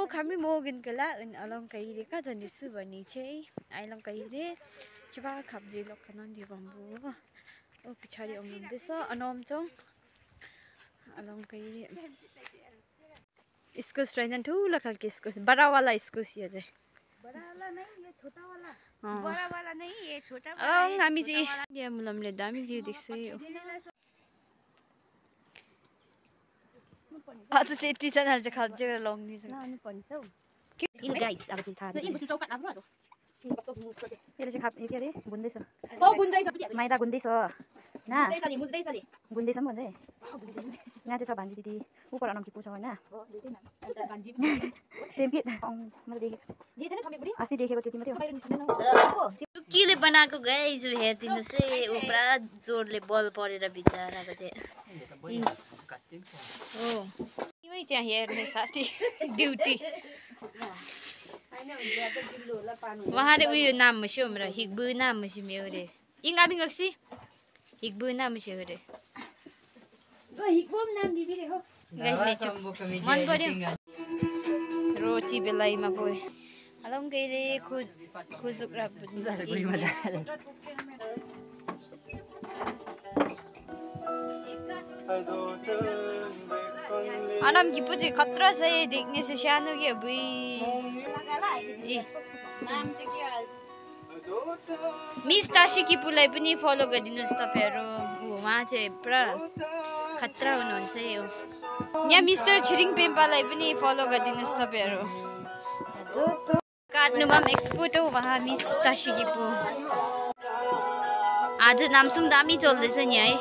kami mogin kala along kaire ka janisu bani chei ailong kaire chuba khabji lokhanon di bambu o pichari omnum desa anom chong along kaire इसको स्ट्रेंजन ठुला खालके इसको बड़ा वाला इसको ये जे बड़ा वाला नहीं ये छोटा वाला बड़ा वाला नहीं ये छोटा वाला हामी चाहिँ यहाँ मुलमले दामी भ्यू देख्छु आज चाहिँ यति जनाले चाहिँ खाल्चे गरेर लग्ने छ लानु पर्ने छ के गाइस अब चाहिँ थाहा यो बुझ्नु चौकाट राम्रो हो कस्तो मुस्को यसले चाहिँ खाप के अरे गुन्दैछ ओ गुन्दैछ माइदा गुन्दैछ ना मुस्दैछ नि गुन्दैछ म भन्छ यहाँ चाहिँ छ भान्जी दिदी ऊपर अनम किपु छ हैन हो दुईटै नाम भान्जी टेम्पी मैले देखेको जे छैन थमे बुढी अस्ति देखेको त्यति मात्रै बाहिर निस्किदैन केले बनाएको गाइस हेर्दिनुस् है उ पुरा जोडले बल परेर बिचाराको चाहिँ हो तिमी त्यहाँ हेर्ने साथी ड्युटी वहाँले उयो नाम मस्यो मेरो हिग्बु नाम मस्यो मेरो इंग आबिङ गक्सी हिग्बु नाम मस्यो रे हिक्बोम नाम दिदी रे हो मन पर्यो रोटी बेलाइमा पोइ अलङ गइरे खुजुक र मजा अनम की पुजी खतरा छ देखने से सानो के बुई नाम चाहिँ के मिस ताशी किपुलाई पनि फलो गरिदिनुस् तपाईहरु उहाँ चाहिँ पुरा खतरा हुनुहुन्छ यो यहाँ मिस्टर छिरिङ पेम्पालाई पनि फलो गरिदिनुस् तपाईहरु काट्नुमा पनि एक्सपर्ट हो वहाँ मिस ताशी किपु आज नामसुङ दामी चल्दैछ नि है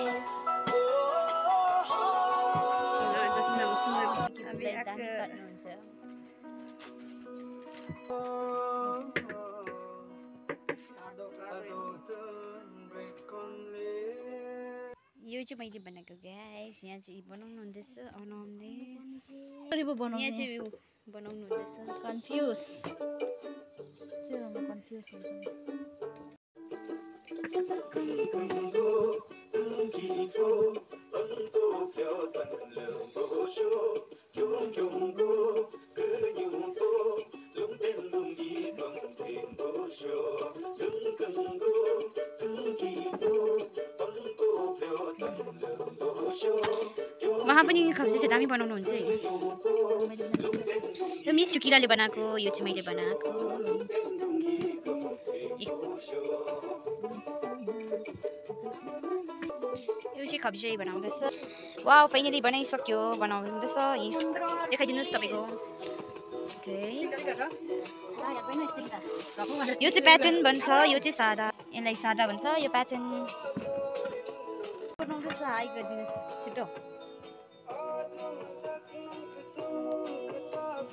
यो चाहिँ मैले बनाएको गाइस यहाँ चाहिँ बनाउनु हुँदैछ अनमले यहाँ चाहिँ बनाउनु हुँदैछ कन्फ्युज वहाँ पनि खब्जी चाहिँ दामी बनाउनुहुन्छ है यो मिस सुकिराले बनाएको यो चाहिँ मैले बनाएको यो चाहिँ खब्जी बनाउँदैछ वाउ फाइनली बनाइसक्यो बनाउँदैछ देखाइदिनुहोस् तपाईँको यो चाहिँ प्याटर्न भन्छ यो चाहिँ सादा यसलाई सादा भन्छ यो प्याटर्न बनाउँदैछ हाई गरिदिनुहोस् छिटो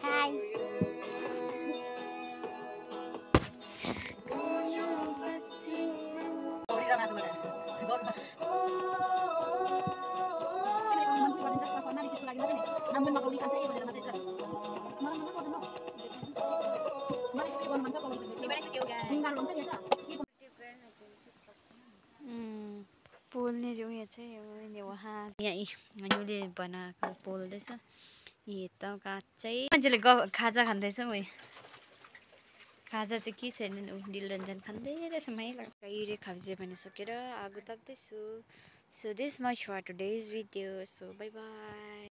हाई पोल्ने जो यहाँ चाहिँ वहाँ मैले बनाएको पोल्दैछ त काँचै मान्छेले खाजा खाँदैछ उयो खाजा चाहिँ के छैन दिलरञ्जन खाँदै रहेछ मैले कहिले खाब्जे बनिसकेर आगो ताप्दैछु so this much for today's video so bye by